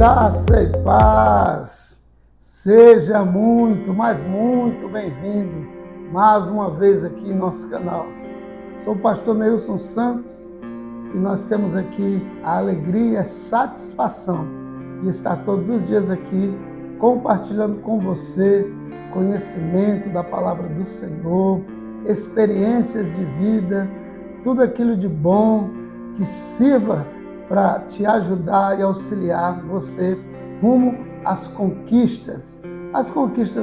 Graça e paz, seja muito, mas muito bem-vindo mais uma vez aqui em nosso canal. Sou o pastor Neilson Santos e nós temos aqui a alegria e a satisfação de estar todos os dias aqui compartilhando com você conhecimento da palavra do Senhor, experiências de vida, tudo aquilo de bom que sirva para te ajudar e auxiliar você rumo às conquistas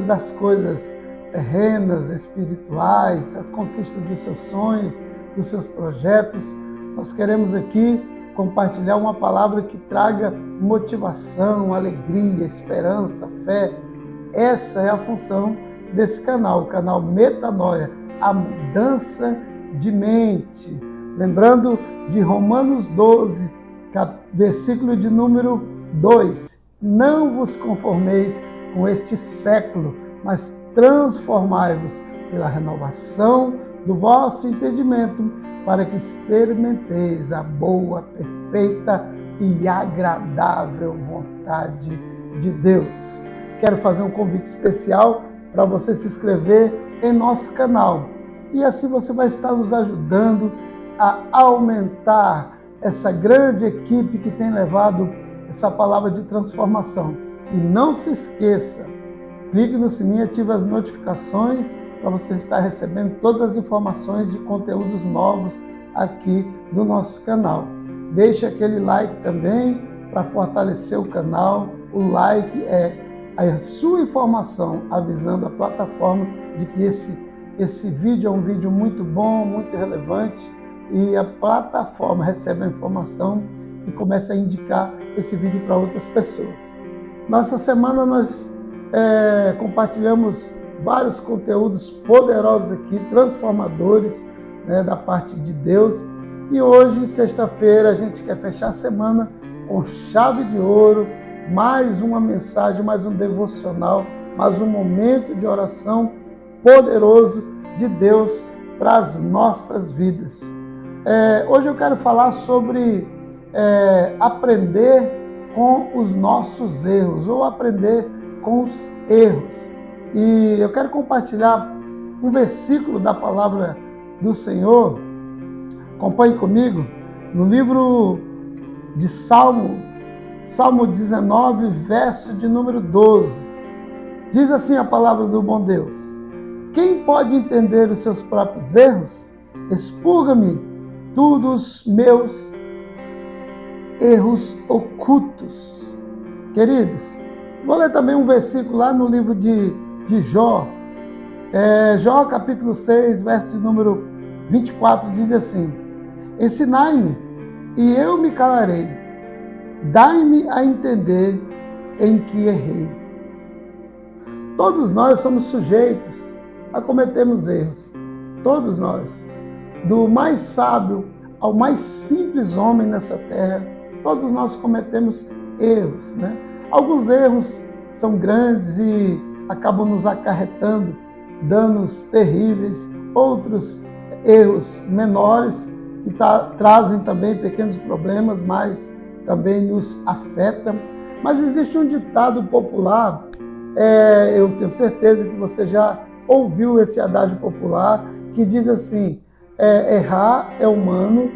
das coisas terrenas, espirituais, as conquistas dos seus sonhos, dos seus projetos. Nós queremos aqui compartilhar uma palavra que traga motivação, alegria, esperança, fé. Essa é a função desse canal, o canal Metanoia, a mudança de mente. Lembrando de Romanos 12, versículo de número 2. Não vos conformeis com este século, mas transformai-vos pela renovação do vosso entendimento, para que experimenteis a boa, perfeita e agradável vontade de Deus. Quero fazer um convite especial para você se inscrever em nosso canal. E assim você vai estar nos ajudando a aumentar essa grande equipe que tem levado essa palavra de transformação. E não se esqueça, clique no sininho e ative as notificações para você estar recebendo todas as informações de conteúdos novos aqui do nosso canal. Deixe aquele like também para fortalecer o canal. O like é a sua informação avisando a plataforma de que esse vídeo é um vídeo muito bom, muito relevante, e a plataforma recebe a informação e começa a indicar esse vídeo para outras pessoas. Nessa semana nós compartilhamos vários conteúdos poderosos aqui, transformadores, da parte de Deus. E hoje, sexta-feira, a gente quer fechar a semana com chave de ouro, mais uma mensagem, mais um devocional, mais um momento de oração poderoso de Deus para as nossas vidas. Hoje eu quero falar sobre aprender com os nossos erros, ou aprender com os erros. E eu quero compartilhar um versículo da palavra do Senhor. Acompanhe comigo no livro de Salmo 19, verso de número 12. Diz assim a palavra do bom Deus: quem pode entender os seus próprios erros? Expurga-me todos os meus erros ocultos. Queridos, vou ler também um versículo lá no livro de Jó. Jó capítulo 6, verso de número 24, diz assim: ensinai-me e eu me calarei, dai-me a entender em que errei. Todos nós somos sujeitos a cometermos erros, todos nós, do mais sábio ao mais simples homem nessa terra, todos nós cometemos erros, Alguns erros são grandes e acabam nos acarretando danos terríveis, outros erros menores que trazem também pequenos problemas, mas também nos afetam. Mas existe um ditado popular, eu tenho certeza que você já ouviu esse adágio popular, que diz assim: errar é humano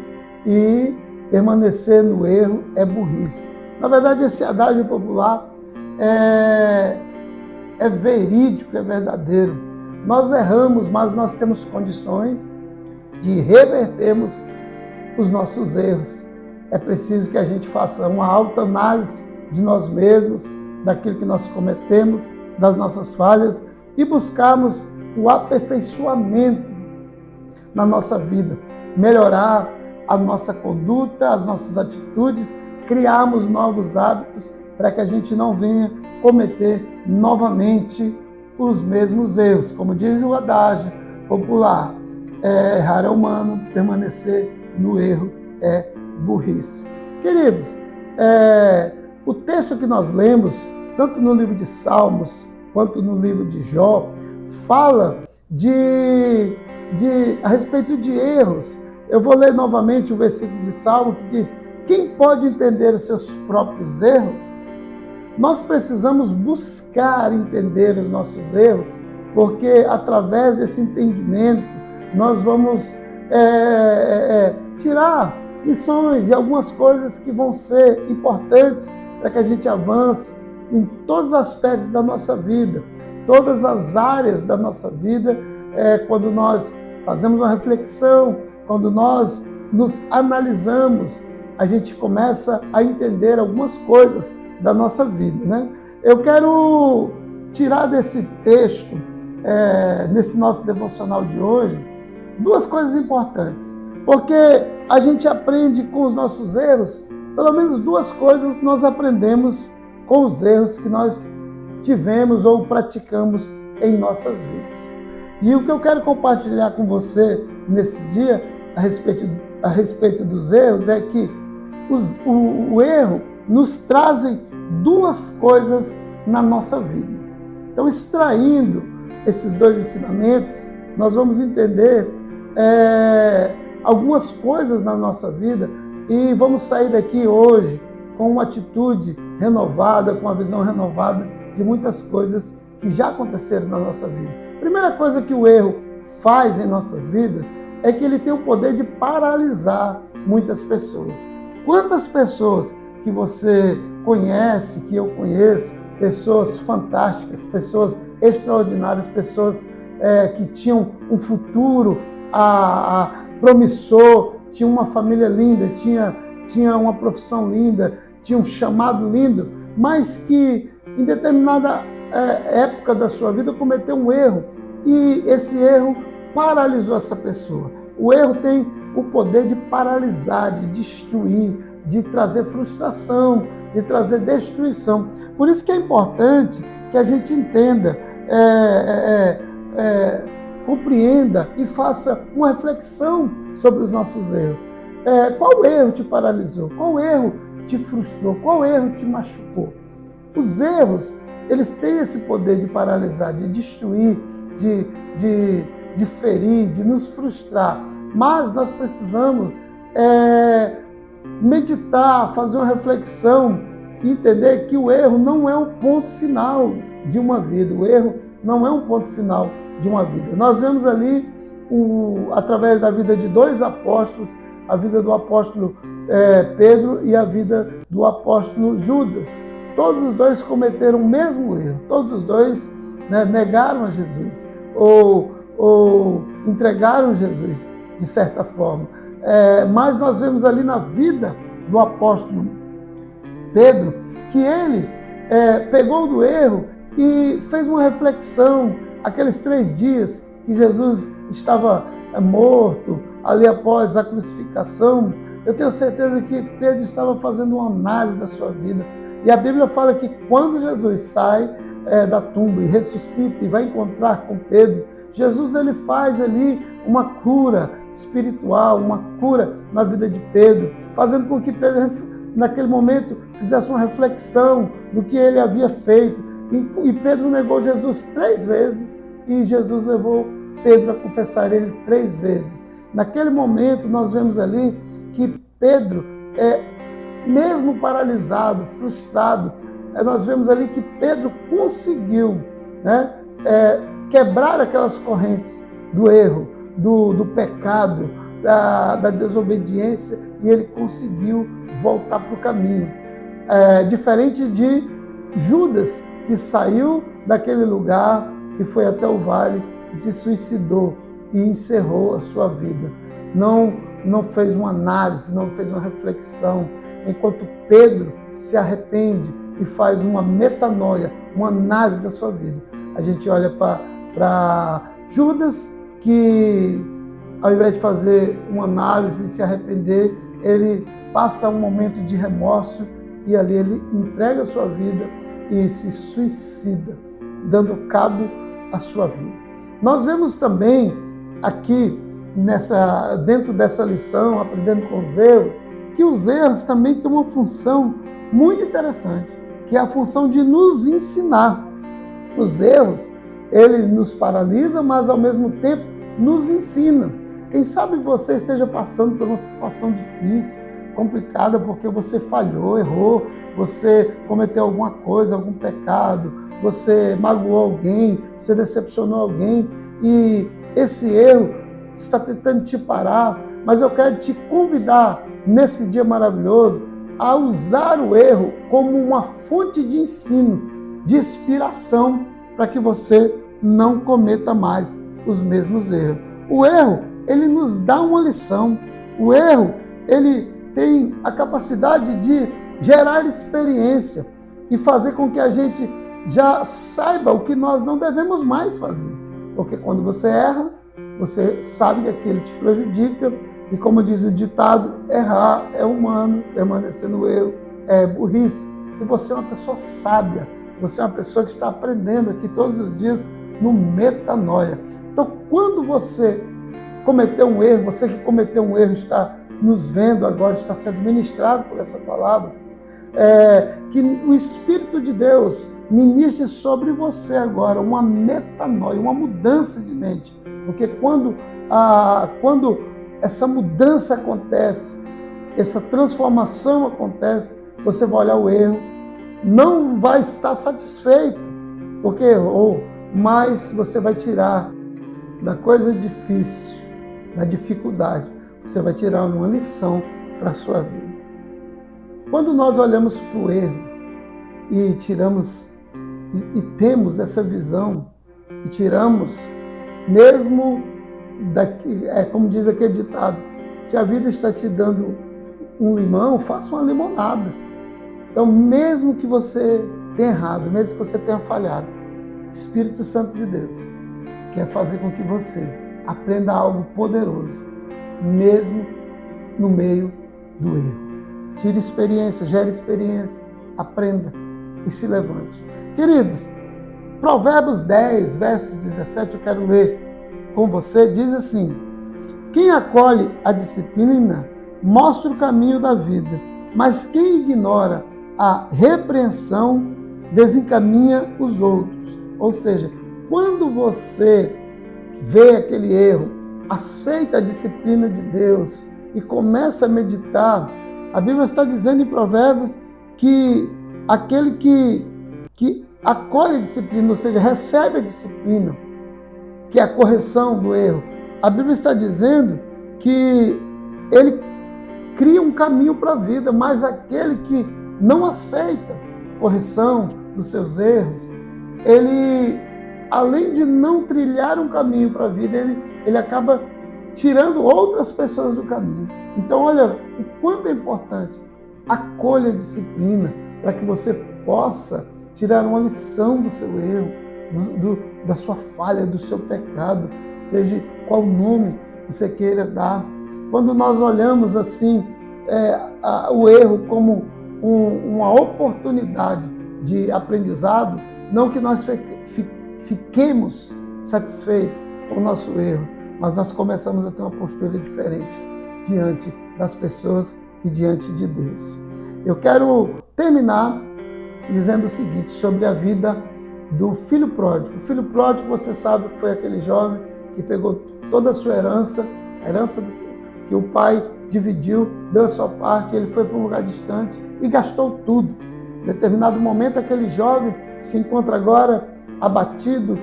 e permanecer no erro é burrice. Na verdade, esse adágio popular é verídico, é verdadeiro. Nós erramos, mas nós temos condições de revertermos os nossos erros. É preciso que a gente faça uma autoanálise de nós mesmos, daquilo que nós cometemos, das nossas falhas, e buscarmos o aperfeiçoamento na nossa vida, melhorar a nossa conduta, as nossas atitudes, criarmos novos hábitos para que a gente não venha cometer novamente os mesmos erros. Como diz o adágio popular, errar é humano, permanecer no erro é burrice. Queridos, o texto que nós lemos, tanto no livro de Salmos quanto no livro de Jó, fala a respeito de erros. Eu vou ler novamente o versículo de Salmo que diz: quem pode entender os seus próprios erros? nós precisamos buscar entender os nossos erros, porque através desse entendimento nós vamos tirar lições e algumas coisas que vão ser importantes para que a gente avance em todos os aspectos da nossa vida, todas as áreas da nossa vida. Quando nós fazemos uma reflexão, quando nós nos analisamos, a gente começa a entender algumas coisas da nossa vida, né? Eu quero tirar desse texto, nesse nosso devocional de hoje, duas coisas importantes, porque a gente aprende com os nossos erros, pelo menos duas coisas nós aprendemos com os erros que nós tivemos ou praticamos em nossas vidas. E o que eu quero compartilhar com você nesse dia a respeito dos erros é que o erro nos trazem duas coisas na nossa vida. Então, extraindo esses dois ensinamentos, nós vamos entender algumas coisas na nossa vida e vamos sair daqui hoje com uma atitude renovada, com uma visão renovada de muitas coisas que já aconteceram na nossa vida. A primeira coisa que o erro faz em nossas vidas é que ele tem o poder de paralisar muitas pessoas. Quantas pessoas que você conhece, que eu conheço, pessoas fantásticas, pessoas extraordinárias, pessoas que tinham um futuro promissor, tinham uma família linda, tinha uma profissão linda, tinha um chamado lindo, mas que em determinada época da sua vida cometeu um erro e esse erro paralisou essa pessoa. O erro tem o poder de paralisar, de destruir, de trazer frustração, de trazer destruição. Por isso que é importante que a gente entenda, compreenda e faça uma reflexão sobre os nossos erros. Qual erro te paralisou? Qual erro te frustrou? Qual erro te machucou? Os erros, eles têm esse poder de paralisar, de destruir, de ferir, de nos frustrar. Mas nós precisamos meditar, fazer uma reflexão e entender que o erro não é o ponto final de uma vida. O erro não é um ponto final de uma vida. Nós vemos ali, através da vida de dois apóstolos, a vida do apóstolo Pedro e a vida do apóstolo Judas. Todos os dois cometeram o mesmo erro. Todos os dois negaram a Jesus ou entregaram Jesus de certa forma. Mas nós vemos ali na vida do apóstolo Pedro que ele pegou do erro e fez uma reflexão. Aqueles 3 dias que Jesus estava morto, ali após a crucificação, eu tenho certeza que Pedro estava fazendo uma análise da sua vida. E a Bíblia fala que quando Jesus sai da tumba e ressuscita e vai encontrar com Pedro, Jesus ele faz ali uma cura espiritual, uma cura na vida de Pedro, fazendo com que Pedro, naquele momento, fizesse uma reflexão do que ele havia feito. E Pedro negou Jesus 3 vezes e Jesus levou Pedro a confessar ele 3 vezes. Naquele momento nós vemos ali que Pedro, mesmo paralisado, frustrado, nós vemos ali que Pedro conseguiu quebrar aquelas correntes do erro, do pecado, da desobediência, e ele conseguiu voltar para o caminho. Diferente de Judas, que saiu daquele lugar e foi até o vale e se suicidou e encerrou a sua vida. Não fez uma análise, não fez uma reflexão. Enquanto Pedro se arrepende e faz uma metanoia, uma análise da sua vida. A gente olha para Judas, que ao invés de fazer uma análise e se arrepender, ele passa um momento de remorso e ali ele entrega a sua vida e se suicida, dando cabo à sua vida. Nós vemos também aqui, dentro dessa lição, aprendendo com os erros, que os erros também têm uma função muito interessante, que é a função de nos ensinar. Os erros, eles nos paralisam, mas ao mesmo tempo nos ensinam. Quem sabe você esteja passando por uma situação difícil, complicada porque você falhou, errou, você cometeu alguma coisa, algum pecado, você magoou alguém, você decepcionou alguém e esse erro está tentando te parar, mas eu quero te convidar nesse dia maravilhoso a usar o erro como uma fonte de ensino, de inspiração, para que você não cometa mais os mesmos erros. O erro, ele nos dá uma lição. O erro, ele tem a capacidade de gerar experiência e fazer com que a gente já saiba o que nós não devemos mais fazer. Porque quando você erra, você sabe que aquilo te prejudica e, como diz o ditado, errar é humano, permanecer no erro é burrice. E você é uma pessoa sábia, você é uma pessoa que está aprendendo aqui todos os dias no Metanoia. Então, quando você cometeu um erro, você que cometeu um erro está nos vendo agora, está sendo ministrado por essa palavra, que o Espírito de Deus ministre sobre você agora uma metanoia, uma mudança de mente. Porque quando essa mudança acontece, essa transformação acontece, você vai olhar o erro, não vai estar satisfeito, porque errou, mas você vai tirar da coisa difícil, da dificuldade, você vai tirar uma lição para a sua vida. Quando nós olhamos para o erro e tiramos e temos essa visão e tiramos, mesmo daqui, como diz aquele ditado, se a vida está te dando um limão, faça uma limonada. Então, mesmo que você tenha errado, mesmo que você tenha falhado, o Espírito Santo de Deus quer fazer com que você aprenda algo poderoso, mesmo no meio do erro. Tire experiência, gere experiência, aprenda e se levante. Queridos, Provérbios 10, verso 17, eu quero ler com você, diz assim: quem acolhe a disciplina mostra o caminho da vida, mas quem ignora a repreensão desencaminha os outros. Ou seja, quando você vê aquele erro, aceita a disciplina de Deus e começa a meditar, a Bíblia está dizendo em Provérbios que aquele que acolhe a disciplina, ou seja, recebe a disciplina, que é a correção do erro, a Bíblia está dizendo que ele cria um caminho para a vida, mas aquele que não aceita correção dos seus erros, ele, além de não trilhar um caminho para a vida, ele acaba tirando outras pessoas do caminho. Então, olha o quanto é importante. Acolha a disciplina para que você possa tirar uma lição do seu erro, da sua falha, do seu pecado, seja qual nome você queira dar. Quando nós olhamos assim o erro como uma oportunidade de aprendizado, não que nós fiquemos satisfeitos com o nosso erro, mas nós começamos a ter uma postura diferente diante das pessoas e diante de Deus. Eu quero terminar dizendo o seguinte sobre a vida do filho pródigo. O filho pródigo, você sabe que foi aquele jovem que pegou toda a sua herança, a herança que o pai dividiu, deu a sua parte, ele foi para um lugar distante e gastou tudo. Em determinado momento, aquele jovem se encontra agora abatido,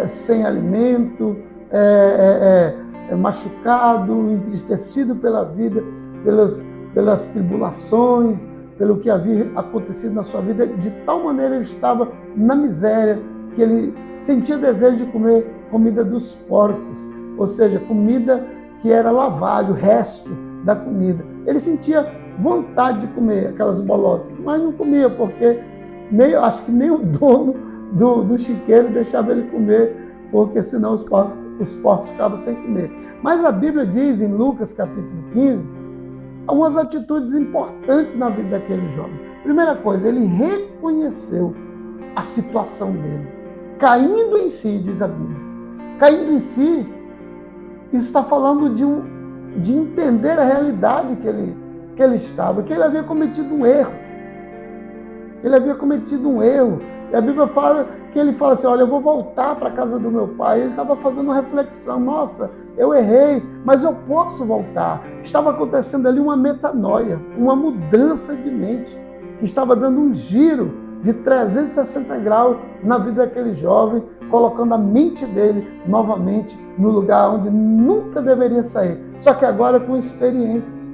sem alimento, machucado, entristecido pela vida, pelas tribulações, pelo que havia acontecido na sua vida. De tal maneira ele estava na miséria que ele sentia desejo de comer comida dos porcos, ou seja, comida que era lavagem, o resto da comida. Ele sentia vontade de comer aquelas bolotas, mas não comia, porque acho que nem o dono do chiqueiro deixava ele comer, porque senão os porcos ficavam sem comer. Mas a Bíblia diz em Lucas capítulo 15, algumas atitudes importantes na vida daquele jovem. Primeira coisa, ele reconheceu a situação dele. Caindo em si, diz a Bíblia. Caindo em si, isso está falando de entender a realidade que ele estava, que ele havia cometido um erro. Ele havia cometido um erro. E a Bíblia fala que ele fala assim, olha, eu vou voltar para a casa do meu pai. Ele estava fazendo uma reflexão, nossa, eu errei, mas eu posso voltar. Estava acontecendo ali uma metanoia, uma mudança de mente, que estava dando um giro de 360 graus na vida daquele jovem, colocando a mente dele novamente no lugar onde nunca deveria sair. Só que agora com experiências,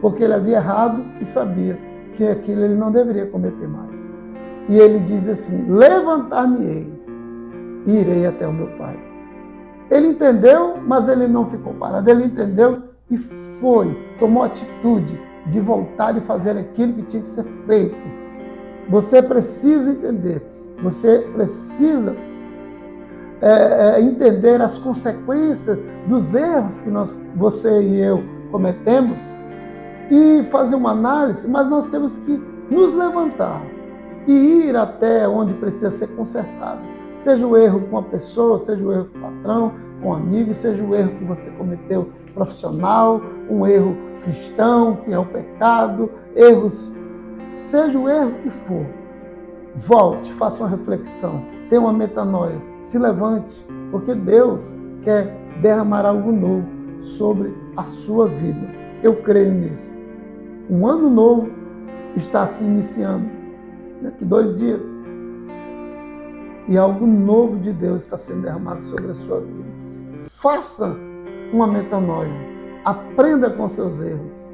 porque ele havia errado e sabia que aquilo ele não deveria cometer mais. E ele diz assim, levantar-me-ei e irei até o meu pai. Ele entendeu, mas ele não ficou parado. Ele entendeu e foi, tomou atitude de voltar e fazer aquilo que tinha que ser feito. Você precisa entender, você precisa entender as consequências dos erros que você e eu cometemos e fazer uma análise, mas nós temos que nos levantar e ir até onde precisa ser consertado. Seja o erro com a pessoa, seja o erro com o patrão, com o amigo, seja o erro que você cometeu profissional, um erro cristão, que é o pecado, erros, seja o erro que for. Volte, faça uma reflexão, tenha uma metanoia, se levante, porque Deus quer derramar algo novo sobre a sua vida. Eu creio nisso. Um ano novo está se iniciando, daqui 2 dias. E algo novo de Deus está sendo derramado sobre a sua vida. Faça uma metanoia, aprenda com seus erros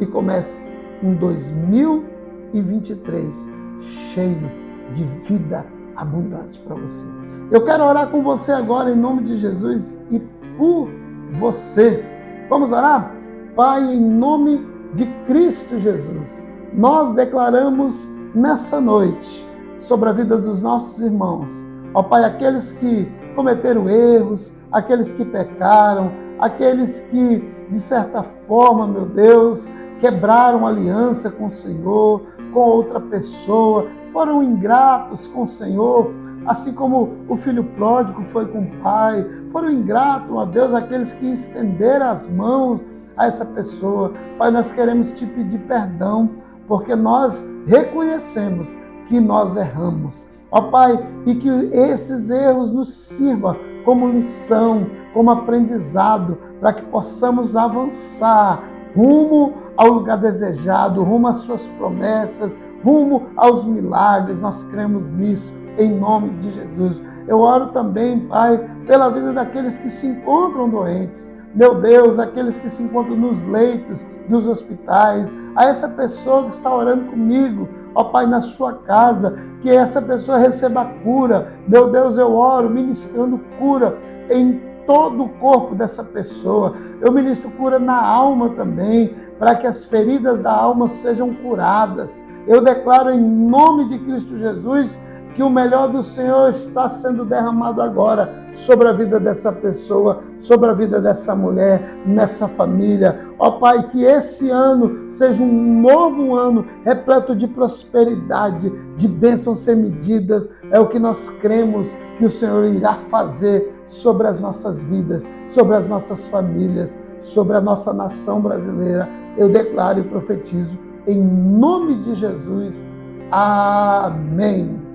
e comece um 2023 cheio de vida abundante para você. Eu quero orar com você agora em nome de Jesus e por você. Vamos orar? Pai, em nome de Cristo Jesus, nós declaramos nessa noite sobre a vida dos nossos irmãos. Ó Pai, aqueles que cometeram erros, aqueles que pecaram, aqueles que, de certa forma, meu Deus, quebraram aliança com o Senhor, com outra pessoa, foram ingratos com o Senhor, assim como o filho pródigo foi com o pai, foram ingratos, ó Deus, aqueles que estenderam as mãos a essa pessoa. Pai, nós queremos te pedir perdão, porque nós reconhecemos que nós erramos. Ó Pai, e que esses erros nos sirvam como lição, como aprendizado, para que possamos avançar rumo ao lugar desejado, rumo às suas promessas, rumo aos milagres. Nós cremos nisso, em nome de Jesus. Eu oro também, Pai, pela vida daqueles que se encontram doentes. Meu Deus, aqueles que se encontram nos leitos dos hospitais, a essa pessoa que está orando comigo, ó Pai, na sua casa, que essa pessoa receba cura. Meu Deus, eu oro ministrando cura em todo o corpo dessa pessoa. Eu ministro cura na alma também, para que as feridas da alma sejam curadas. Eu declaro em nome de Cristo Jesus que o melhor do Senhor está sendo derramado agora sobre a vida dessa pessoa, sobre a vida dessa mulher, nessa família. Ó Pai, que esse ano seja um novo ano repleto de prosperidade, de bênçãos sem medidas. É o que nós cremos que o Senhor irá fazer sobre as nossas vidas, sobre as nossas famílias, sobre a nossa nação brasileira. Eu declaro e profetizo em nome de Jesus. Amém.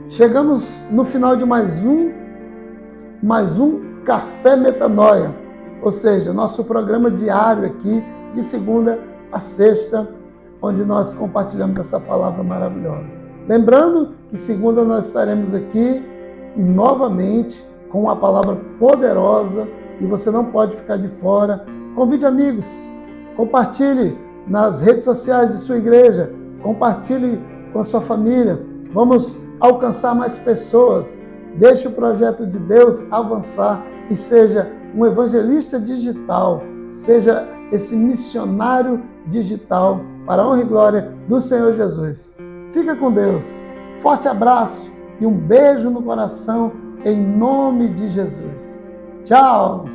Chegamos no final de mais um Café Metanoia, ou seja, nosso programa diário aqui, de segunda a sexta, onde nós compartilhamos essa palavra maravilhosa. Lembrando que segunda nós estaremos aqui novamente com uma palavra poderosa e você não pode ficar de fora. Convide amigos, compartilhe nas redes sociais de sua igreja, compartilhe com a sua família. Vamos alcançar mais pessoas. Deixe o projeto de Deus avançar e seja um evangelista digital, seja esse missionário digital para a honra e glória do Senhor Jesus. Fica com Deus. Forte abraço e um beijo no coração em nome de Jesus. Tchau!